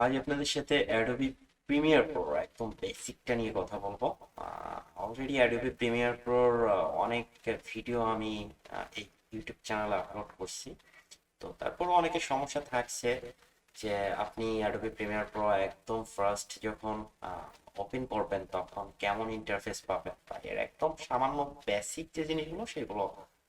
আজ আপনাদের সাথে অ্যাডোবি প্রিমিয়ার প্রো একদম বেসিকটা নিয়ে কথা বলবো। অলরেডি অ্যাডোবি প্রিমিয়ার প্রোর অনেক ভিডিও আমি এই ইউটিউব চ্যানেলে আপলোড করছি। তো তারপরও অনেকের সমস্যা থাকছে যে আপনি অ্যাডোবি প্রিমিয়ার প্রো একদম ফার্স্ট যখন ওপেন করবেন তখন কেমন ইন্টারফেস পাবেন, বা এর একদম সামান্য বেসিক যে জিনিসগুলো সেগুলো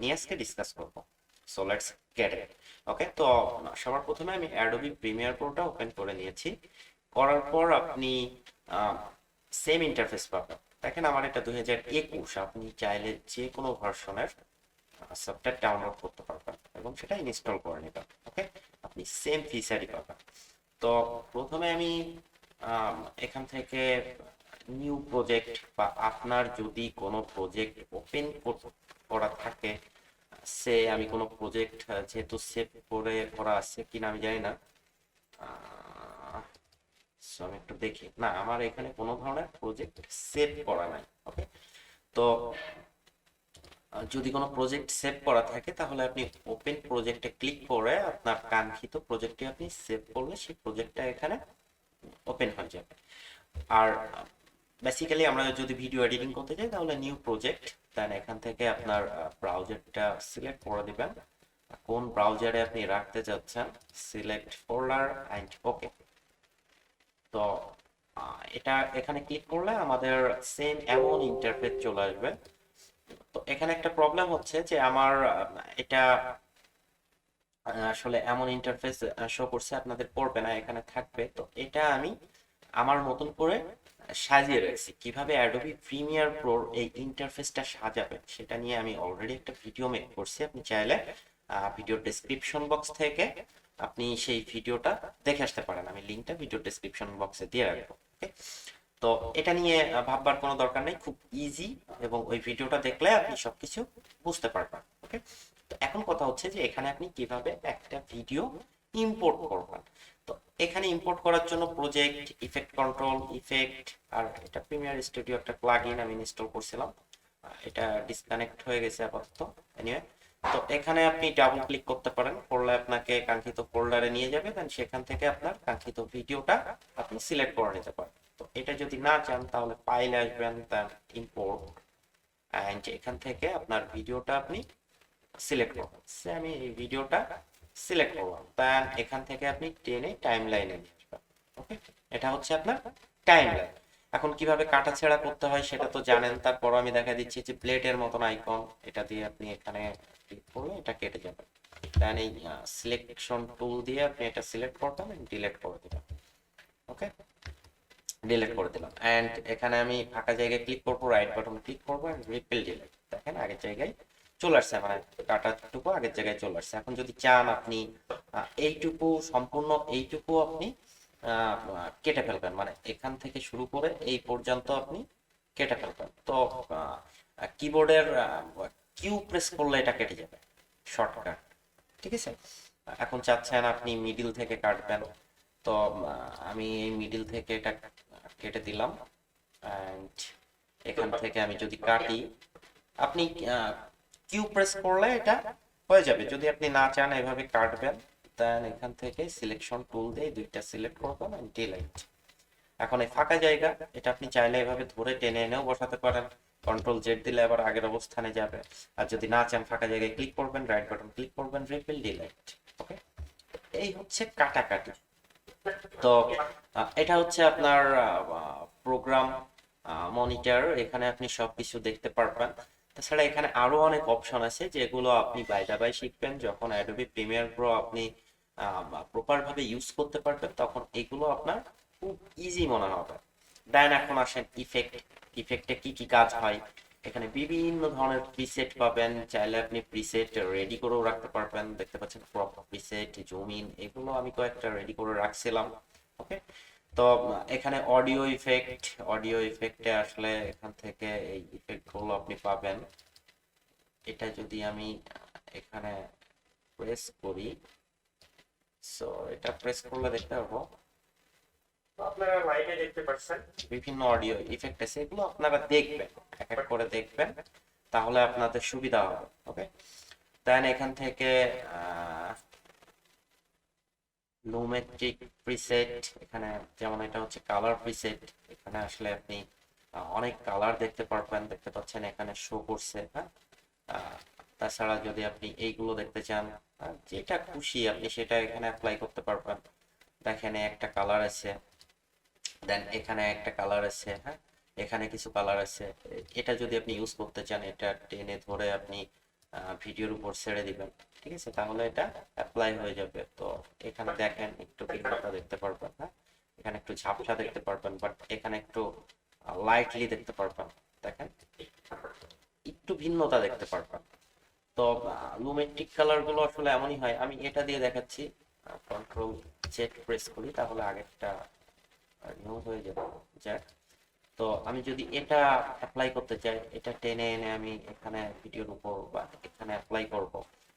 নিয়ে আজকে ডিসকাস করবো। So let's get it. Okay, তো সবার প্রথমে আমি অ্যাডোবি প্রিমিয়ার প্রোটা ওপেন করে নিয়েছি। করার পর আপনি সেম ইন্টারফেস পাবেন। দেখেন আমার এটা 2021, আপনি চাইলে যে কোনো ভার্সনের সফটওয়্যার ডাউনলোড করতে পারবেন এবং সেটা ইনস্টল করে নেবেন। ওকে, আপনি সেম ফিচারই পাবেন। তো প্রথমে আমি আম, এখান থেকে নিউ প্রজেক্ট, বা আপনার যদি কোনো প্রজেক্ট ওপেন করা থাকে, সে আমি কোনো প্রজেক্ট যেহেতু সেভ করে করা আছে কিনা আমি জানি না। So আমি একটু দেখি, না আমার এখানে কোনো ধরনের প্রজেক্ট সেভ করা নাই। ওকে, তো যদি কোনো প্রজেক্ট সেভ করা থাকে তাহলে আপনি ওপেন প্রজেক্টে ক্লিক করে আপনার কাঙ্ক্ষিত প্রজেক্টটি আপনি সেভ করলে সেই প্রজেক্টটা এখানে ওপেন হয়ে যাবে। আর বেসিক্যালি আমরা যদি ভিডিও এডিটিং করতে চাই তাহলে নিউ প্রজেক্ট, দেন এখান থেকে আপনার ব্রাউজারটা সিলেক্ট করে দিবেন, কোন ব্রাউজারে আপনি রাখতে চাচ্ছেন, সিলেক্ট ফোল্ডার অ্যান্ড ওকে। তো এটা এখানে ক্লিক করলে আমাদের সেম এমন ইন্টারফেস চলে আসবে। তো এখানে একটা প্রবলেম হচ্ছে যে আমার এটা আসলে এমন ইন্টারফেস শো করছে, আপনাদের পড়বে না, এখানে থাকবে। তো এটা আমি আমার মতন করে সাজিয়ে রাখছি। কিভাবে অ্যাডোবি প্রিমিয়ার প্রোর এই ইন্টারফেসটা সাজাবেন সেটা নিয়ে আমি অলরেডি একটা ভিডিও মেক করছি। আপনি চাইলে ভিডিও ডেসক্রিপশন বক্স থেকে আপনি সেই ভিডিওটা দেখে আসতে পারেন, আমি লিঙ্কটা ভিডিও ডেসক্রিপশন বক্সে দিয়ে রাখবো। ওকে, তো এটা নিয়ে ভাববার কোনো দরকার নেই, খুব ইজি, এবং ওই ভিডিওটা দেখলে আপনি সবকিছু বুঝতে পারবেন। ওকে, তো এখন কথা হচ্ছে যে এখানে আপনি কিভাবে একটা ভিডিও ইম্পোর্ট করবেন। তো এখানে ইম্পোর্ট করার জন্য প্রজেক্ট, ইফেক্ট কন্ট্রোল, ইফেক্ট, আর এটা প্রিমিয়ার স্টুডিও একটা প্লাগইন আমি ইনস্টল করছিলাম, এটা ডিসকানেক্ট হয়ে গেছে আপাতত। এনিওয়ে, তো এখানে আপনি ডাবল ক্লিক করতে পারেন, করলে আপনাকে কাঙ্ক্ষিত ফোল্ডারে নিয়ে যাবে, দেন সেখান থেকে আপনার কাঙ্ক্ষিত ভিডিওটা আপনি সিলেক্ট করে নিতে পারেন। তো এটা যদি না চান তাহলে ফাইলে আসবেন, দেন ইম্পোর্ট, এন্ড এখান থেকে আপনার ভিডিওটা আপনি সিলেক্ট করবেন। সে আমি এই ভিডিওটা সিলেক্ট করলাম, দেন এখান থেকে আপনি টেনে টাইম লাইনে নিয়ে আসবেন। ওকে, এটা হচ্ছে আপনার টাইম লাইন। এখন কিভাবে কাটাছেঁড়া করতে হয় সেটা তো জানেন, তারপর আমি দেখা দিচ্ছি যে প্লেটের মতন আইকন, এটা দিয়ে আপনি এখানে ক্লিক করলে এটা কেটে যাবে। দেন এই সিলেকশন টুল দিয়ে আপনি এটা সিলেক্ট করবেন, ডিলিট করে দিবেন। ওকে, ডিলিট করে দিলাম, এন্ড এখানে আমি ফাঁকা জায়গায় ক্লিক করবো, রাইট বাটন ক্লিক করবো, রিপিল ডিলিট। দেখেন আগের জায়গায় চলে আসছে, মানে কাটাটুকু আগের জায়গায় চলে আসছে। এখন যদি চান আপনি এইটুকু সম্পূর্ণ এইটুকু আপনি কেটে ফেলবেন, মানে এখান থেকে শুরু করে এই পর্যন্ত আপনি কেটে ফেলবেন। তো কিবোর্ডের কিউ প্রেস করলে এটা কেটে যাবে, শর্টকাট। ঠিক আছে, এখন চাচ্ছেন আপনি মিডিল থেকে কাটবেন, তো আমি এই মিডিল থেকে এটা কেটে দিলাম, অ্যান্ড এখান থেকে আমি যদি কাটি, আপনি কিউ প্রেস করলে এটা হয়ে যাবে। যদি আপনি না চান এভাবে কাটবেন, দেন এখান থেকে সিলেকশন টুল দিয়ে দুইটা সিলেক্ট করবেন, ডিলিট। এখন এই ফাঁকা জায়গা, এটা আপনি চাইলে এভাবে ধরে টেনে এনেও বসাতে পারেন, কন্ট্রোল জেড দিলে আবার আগের অবস্থানে যাবে। আর যদি না চান ফাঁকা জায়গায় ক্লিক করবেন, রাইট বাটন ক্লিক করবেন, রিপিল ডিলিট। ওকে, এই হচ্ছে কাটাকাটি। তো এটা হচ্ছে আপনার প্রোগ্রাম মনিটর, এখানে আপনি সবকিছু দেখতে পারবেন। তাছাড়া এখানে আরো অনেক অপশন আছে যেগুলো আপনি বাই দা বাই শিখবেন, যখন অ্যাডোবি প্রিমিয়ার প্রো আপনি প্রপার ভাবে ইউজ করতে পারবেন তখন এগুলো আপনার খুব ইজি মনে হবে। দেন এখন আসেন ইফেক্ট। ইফেক্টে কি কি কাজ হয়, এখানে বিভিন্ন ধরনের প্রিসেট পাবেন, চাইলে আপনি প্রিসেট রেডি করেও রাখতে পারবেন। দেখতে পাচ্ছেন ক্রপ প্রিসেট, জুম ইন, এগুলো আমি কয়েকটা রেডি করে রাখছিলাম। ওকে, তো এখানে অডিও ইফেক্ট, অডিও ইফেক্টে আসলে এখান থেকে এই ইফেক্ট গুলো আপনি পাবেন। এটা যদি আমি এখানে প্রেস করি, সো এটা প্রেস করলে দেখতে পারবো আপনারা লাইভে দেখতে পাচ্ছেন বিভিন্ন অডিও ইফেক্ট আছে, এগুলো আপনারা দেখবেন, এক এক করে দেখবেন, তাহলে আপনাদের সুবিধা হবে। ওকে, দেন এখান থেকে লুমেট্রিক প্রিসেট, এখানে যেমন এটা হচ্ছে কালার প্রিসেট। এখানে আসলে আপনি অনেক কালার দেখতে পারবেন, দেখতে পাচ্ছেন এখানে শো করছে, হ্যাঁ। আহ, তাছাড়া যদি আপনি এইগুলো দেখতে চান, যেটা খুশি আপনি সেটা এখানে অ্যাপ্লাই করতে পারবেন। দেখেন একটা কালার আছে, দেন এখানে একটা কালার আছে, হ্যাঁ। এখানে কিছু কালার আছে। এটা যদি আপনি ইউজ করতে চান, এটা টেনে ধরে আপনি ভিডিওর উপর ছেড়ে দিবেন, ঠিক আছে, তাহলে এটা অ্যাপ্লাই হয়ে যাবে। তো এখানে দেখেন একটু ভিন্নতা দেখতে পারবেন, হ্যাঁ। এখানে একটু ঝাপসা দেখতে পারবেন, বাট এখানে একটু লাইটলি দেখতে পারবেন। দেখেন একটু ভিন্নতা দেখতে পারবেন। তো লুমেট্রিক কালার গুলো আসলে এমনই হয়। আমি এটা দিয়ে দেখাচ্ছি, কন্ট্রোল জেড প্রেস করি, তাহলে আগেরটা রিমুভ হয়ে যাবে। যাক, তো আমি যদি এটা অ্যাপ্লাই করতে চাই, এটা টেনে এনে আমি এখানে ভিডিওর উপর বা এখানে অ্যাপ্লাই করব,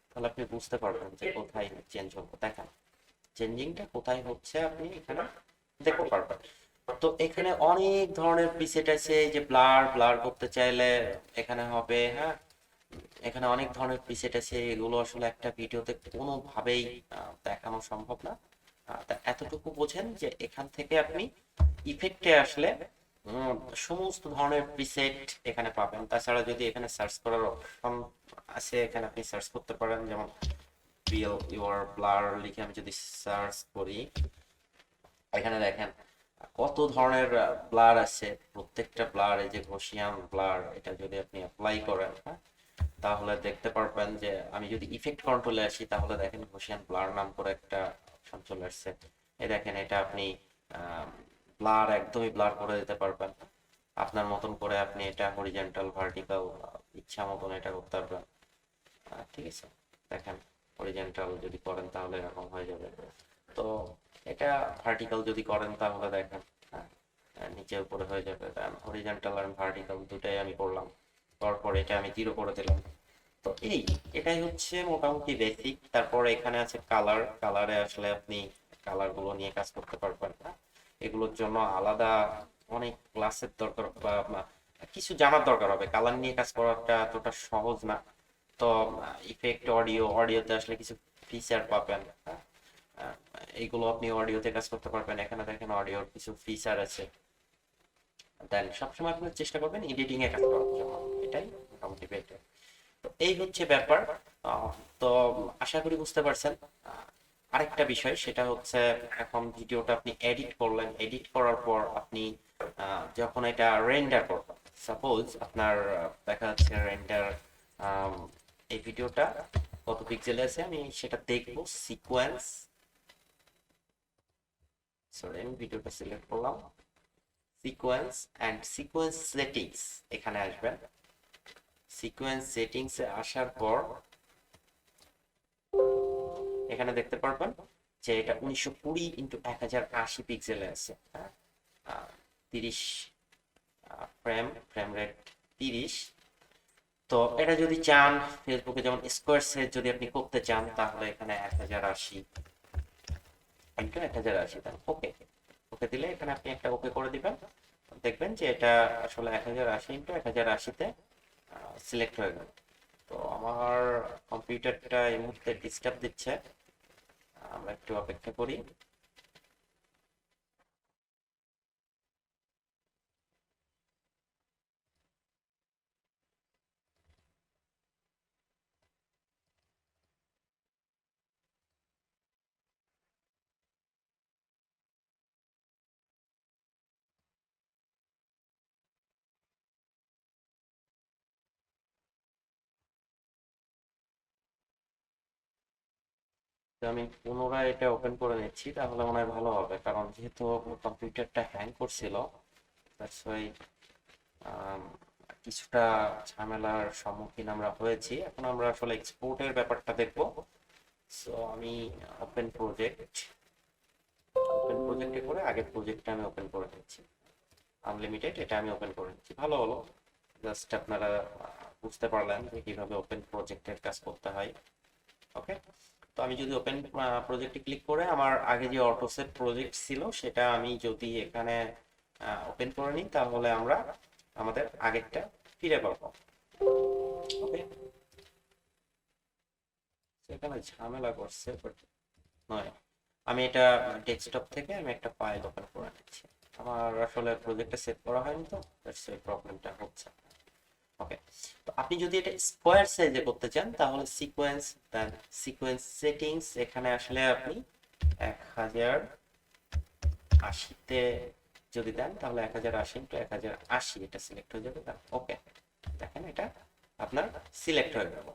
তাহলে আপনি বুঝতে পারবেন যে কোথায় চেঞ্জ হবে। দেখেন চেঞ্জিংটা কোথায় হচ্ছে আপনি এখানে দেখতে পারবেন। তো এখানে অনেক ধরনের প্রিসেট আছে, এই যে ব্লার ব্লার করতে চাইলে এখানে হবে, হ্যাঁ। এখানে অনেক ধরনের প্রিসেট আছে, এগুলো আসলে একটা ভিডিওতে কোনোভাবেই দেখানো সম্ভব না। তা এতটুকু বোঝেন যে এখান থেকে আপনি ইফেক্টে আসলে উম, সমস্ত ধরনের প্রিসেট এখানে পাবেন। তাছাড়া যদি এখানে সার্চ করার অপশন আছে, এখানে আপনি সার্চ করতে পারেন, যেমন ফিল ইউর ব্লার লিখে আমি যদি সার্চ করি, এখানে দেখেন কত ধরনের ব্লার আছে। প্রত্যেকটা ব্লার, এই যে গসিয়ান ব্লার, এটা যদি আপনি অ্যাপ্লাই করেন, হ্যাঁ, তাহলে দেখতে পারবেন যে আমি যদি ইফেক্ট কন্ট্রোলে আসি, তাহলে দেখেন গসিয়ান ব্লার নাম করে একটা অপশন চলে আসছে। এই দেখেন এটা আপনি ব্লার একদমই ব্লার করে দিতে পারবেন আপনার মতন করে। আপনি এটা হরিজন্টাল ভার্টিক্যাল ইচ্ছা মতন এটা করতে পারবেন। ঠিক আছে, দেখেন হরিজন্টাল যদি করেন তাহলে এরকম হয়ে যাবে। তো এটা ভার্টিক্যাল যদি করেন তাহলে দেখেন, হ্যাঁ, নিচে উপরে হয়ে যাবে। হরিজন্টাল আর ভার্টিক্যাল দুটাই আমি করলাম, তারপর এটা আমি জিরো করে দিলাম। তো এটাই হচ্ছে মোটামুটি বেসিক। তারপর এখানে আছে কালার। কালারে আসলে আপনি কালার গুলো নিয়ে কাজ করতে পারবেন না। এগুলোর জন্য আলাদা অনেক ক্লাসের দরকার বা কিছু জানার দরকার হবে। কালার নিয়ে কাজ করাটা এতটা সহজ না। তো ইফেক্ট অডিওতে আসলে কিছু ফিচার পাবেন, হ্যাঁ। আহ, এইগুলো আপনি অডিওতে কাজ করতে পারবেন। এখানে দেখেন অডিওর কিছু ফিচার আছে। দেন সবসময় আপনি চেষ্টা করবেন এডিটিং এ কাজ করার জন্য, এটাই মোটামুটি বেটার। তো এই হচ্ছে ব্যাপার। আহ, তো আশা করি বুঝতে পারছেন। আরেকটা বিষয় সেটা হচ্ছে, এখন ভিডিওটা আপনি এডিট করলেন, এডিট করার পর আপনি যখন এটা রেন্ডার করবেন, সাপোজ আপনার দেখা যাচ্ছে রেন্ডার, এই ভিডিওটা কত পিক্সেলে আছে আমি সেটা দেখবো। সিকোয়েন্স, সরি আমি ভিডিওটা সিলেক্ট করলাম, সিকোয়েন্স অ্যান্ড সিকোয়েন্স সেটিংস, এখানে আসবেন। সিকোয়েন্স সেটিংসে আসার পর এখানে দেখতে পারবেন যে এটা 1920x1080 পিক্সেলে আছে, হ্যাঁ। 30 ফ্রেম রেট 30। তো এটা যদি চান ফেসবুকে যেমন স্কোয়ার সেট যদি আপনি করতে চান, তাহলে এখানে 1080x1080 দেন, ওকে। ওকে দিলে এখানে আপনি একটা ওকে করে দিবেন, দেখবেন যে এটা আসলে 1080x1080-তে সিলেক্ট হয়ে গেল। তো আমার কম্পিউটারটা এই মুহূর্তে ডিস্টার্ব দিচ্ছে, আমরা একটু অপেক্ষা করি। তো আমি পুনরায় এটা ওপেন করে নিচ্ছি, তাহলে মনে হয় ভালো হবে, কারণ যেহেতু কম্পিউটারটা হ্যাং করছিল, দ্যাটস ওয়াই কিছুটা ঝামেলার সম্মুখীন আমরা হয়েছি। এখন আমরা আসলে এক্সপোর্টের ব্যাপারটা দেখব। সো আমি ওপেন প্রজেক্ট, ওপেন প্রজেক্টে করে আগের প্রজেক্টটা আমি ওপেন করে নিচ্ছি। আনলিমিটেড এটা আমি ওপেন করে নিচ্ছি, ভালো হলো। জাস্ট আপনারা বুঝতে পারলেন যে কিভাবে ওপেন প্রজেক্টের কাজ করতে হয়। ওকে, তো আমি যদি ওপেন প্রজেক্টে ক্লিক করে আমার আগে যে অটোসেট প্রজেক্ট ছিল সেটা আমি যদি এখানে ওপেন করে নিই, তাহলে আমরা আমাদের আগেরটা ফিরে পাবো। ওকে, সেখানে ঝামেলা করছে বাট নয়, আমি এটা ডেস্কটপ থেকে আমি একটা ফাইল ওপেন করে নিচ্ছি। আমার আসলে প্রজেক্টটা সেভ করা হয়নি, তো দ্যাটস এই প্রবলেমটা হচ্ছে। ওকে, তো আপনি যদি এটা স্কোয়ার সাইজে করতে চান তাহলে সিকোয়েন্স, দেন সিকোয়েন্স সেটিংস, এখানে আসলে আপনি 1080-তে যদি দেন তাহলে 1080 × 1080 এটা সিলেক্ট হয়ে যাবে। ওকে, দেখেন এটা আপনার সিলেক্ট হয়ে গেল।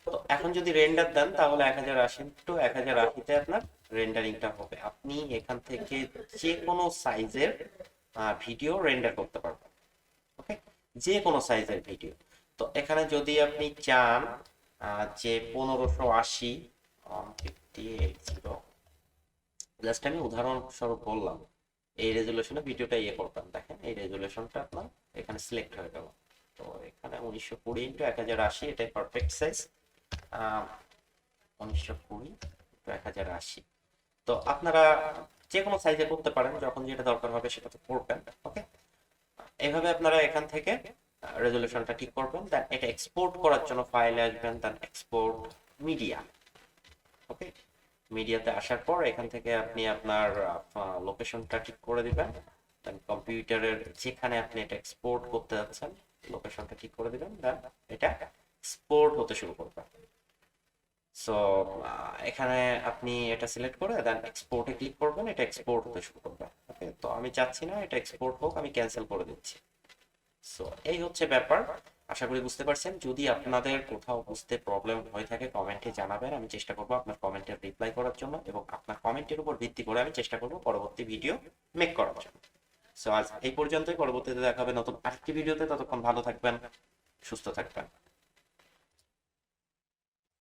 তো এখন যদি রেন্ডার দেন তাহলে 1080 × 1080-তে আপনার রেন্ডারিংটা হবে। আপনি এখান থেকে যে কোনো সাইজের ভিডিও রেন্ডার করতে পারবেন। ওকে, যে কোনো সাইজের ভিডিও। তো এখানে যদি আপনি চান যে 1580, 1580, জাস্ট আমি উদাহরণস্বরূপ বললাম, এই রেজুলেশনে ভিডিওটা ইয়ে করবেন, দেখেন এই রেজুলেশনটা আপনার এখানে সিলেক্ট হয়ে গেল। তো এখানে 1920 × 1080 এটাই পারফেক্ট সাইজ। 1920 × 1080। তো আপনারা যে কোনো সাইজে করতে পারেন, যখন যেটা দরকার হবে সেটা তো করবেন। ওকে, এইভাবে আপনারা এখান থেকে রেজুলেশনটা ঠিক করবেন, দেন এটা এক্সপোর্ট করার জন্য ফাইলে আসবেন, দেন এক্সপোর্ট মিডিয়া। ওকে, মিডিয়াতে আসার পর এখান থেকে আপনি আপনার লোকেশনটা ঠিক করে দিবেন, দেন কম্পিউটারের যেখানে আপনি এটা এক্সপোর্ট করতে যাচ্ছেন লোকেশনটা ঠিক করে দিবেন, দেন এটা এক্সপোর্ট হতে শুরু করবে। সো এখানে আপনি এটা সিলেক্ট করে দেন এক্সপোর্টে ক্লিক করবেন, এটা এক্সপোর্ট হতে শুরু করবে। ওকে, তো আমি চাচ্ছি না এটা এক্সপোর্ট হোক, আমি ক্যান্সেল করে দিচ্ছি। সো এই হচ্ছে ব্যাপার। আশা করি বুঝতে পারছেন। যদি আপনাদের কোথাও বুঝতে প্রবলেম হয়ে থাকে কমেন্টে জানাবেন, আমি চেষ্টা করব আপনার কমেন্টের রিপ্লাই করার জন্য, এবং আপনার কমেন্টের উপর ভিত্তি করে আমি চেষ্টা করব পরবর্তী ভিডিও মেক করার জন্য। সো আজ এই পর্যন্তই, পরবর্তীতে দেখা হবে নতুন আরেকটি ভিডিওতে। ততক্ষণ ভালো থাকবেন, সুস্থ থাকবেন।